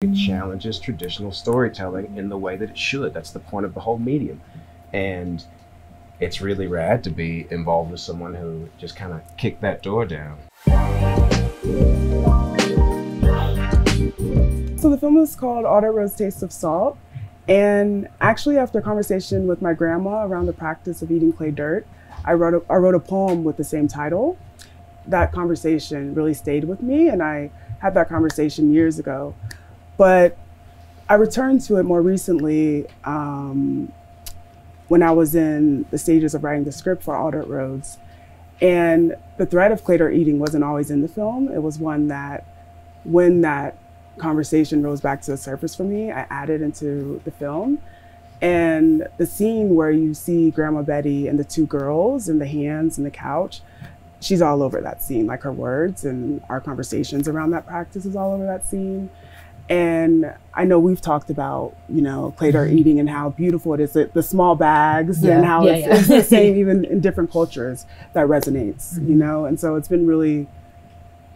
It challenges traditional storytelling in the way that it should. That's the point of the whole medium. And it's really rad to be involved with someone who just kind of kicked that door down. So the film is called All That Rose Taste of Salt. And actually, after a conversation with my grandma around the practice of eating clay dirt, I wrote a poem with the same title. That conversation really stayed with me, and I had that conversation years ago. But I returned to it more recently when I was in the stages of writing the script for All Dirt Roads. And the thread of clay dirt eating wasn't always in the film. It was one that, when that conversation rose back to the surface for me, I added into the film. And the scene where you see Grandma Betty and the two girls and the hands and the couch, she's all over that scene. Like, her words and our conversations around that practice is all over that scene. And I know we've talked about, you know, clay dirt eating and how beautiful it is, the small bags and how it's the same even in different cultures that resonates, you know? And so it's been really,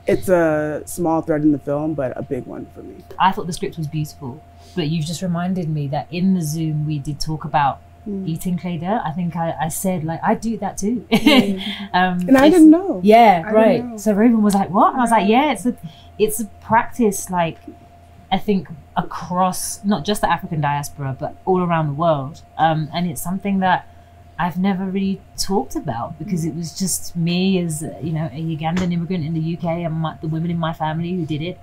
it's a small thread in the film, but a big one for me. I thought the script was beautiful, but you've just reminded me that in the Zoom, we did talk about eating clay dirt. I think I said, like, I do that too. And I didn't know. Yeah, I right. didn't know. So Raven was like, what? And I was like, yeah, it's a practice, like, I think across not just the African diaspora, but all around the world. And it's something that I've never really talked about because it was just me as, you know, a Ugandan immigrant in the UK and the women in my family who did it.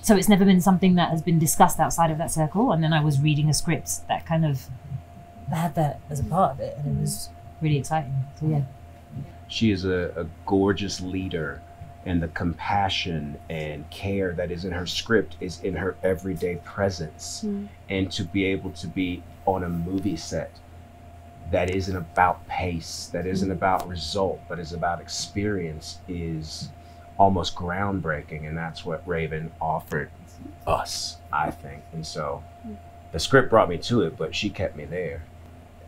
So it's never been something that has been discussed outside of that circle. And then I was reading a script that kind of had that as a part of it, and it was really exciting. So yeah. She is a gorgeous leader, and the compassion and care that is in her script is in her everyday presence. And to be able to be on a movie set that isn't about pace, that isn't about result, but is about experience is almost groundbreaking. And that's what Raven offered us, I think. And so the script brought me to it, but she kept me there.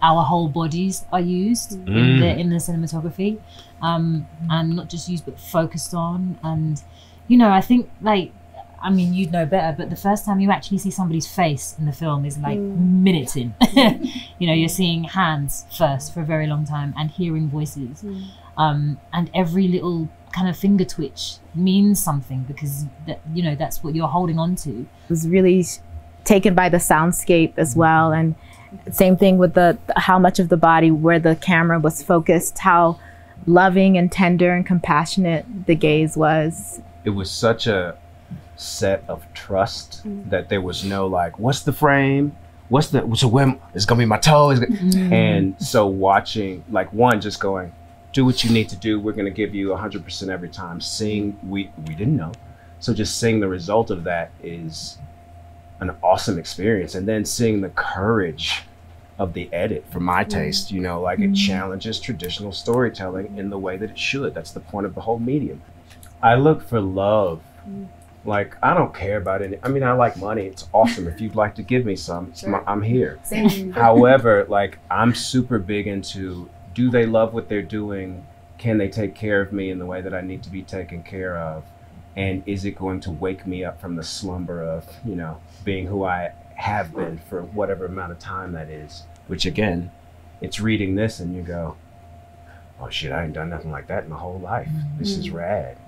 Our whole bodies are used in the cinematography, and not just used but focused on. And you know, I think, like, I mean, you'd know better, but the first time you actually see somebody's face in the film is like minutes in. You know, you're seeing hands first for a very long time and hearing voices, and every little kind of finger twitch means something because you know, that's what you're holding on to. I was really taken by the soundscape as well, and same thing with how much of the body where the camera was focused, how loving and tender and compassionate the gaze was. It was such a set of trust that there was no like, what's the frame? So when it's gonna be my toe? And so watching, like, one, just going, do what you need to do. We're gonna give you 100% every time. Seeing, we didn't know. So just seeing the result of that is an awesome experience. And then seeing the courage of the edit, for my taste, you know, like, it challenges traditional storytelling in the way that it should. That's the point of the whole medium. I look for love. Like, I don't care about it. I mean, I like money. It's awesome. If you'd like to give me some, I'm here. However, like, I'm super big into, do they love what they're doing? Can they take care of me in the way that I need to be taken care of? And is it going to wake me up from the slumber of, you know, being who I have been for whatever amount of time that is? Which, again, it's reading this and you go, oh shit, I ain't done nothing like that in my whole life. This is rad.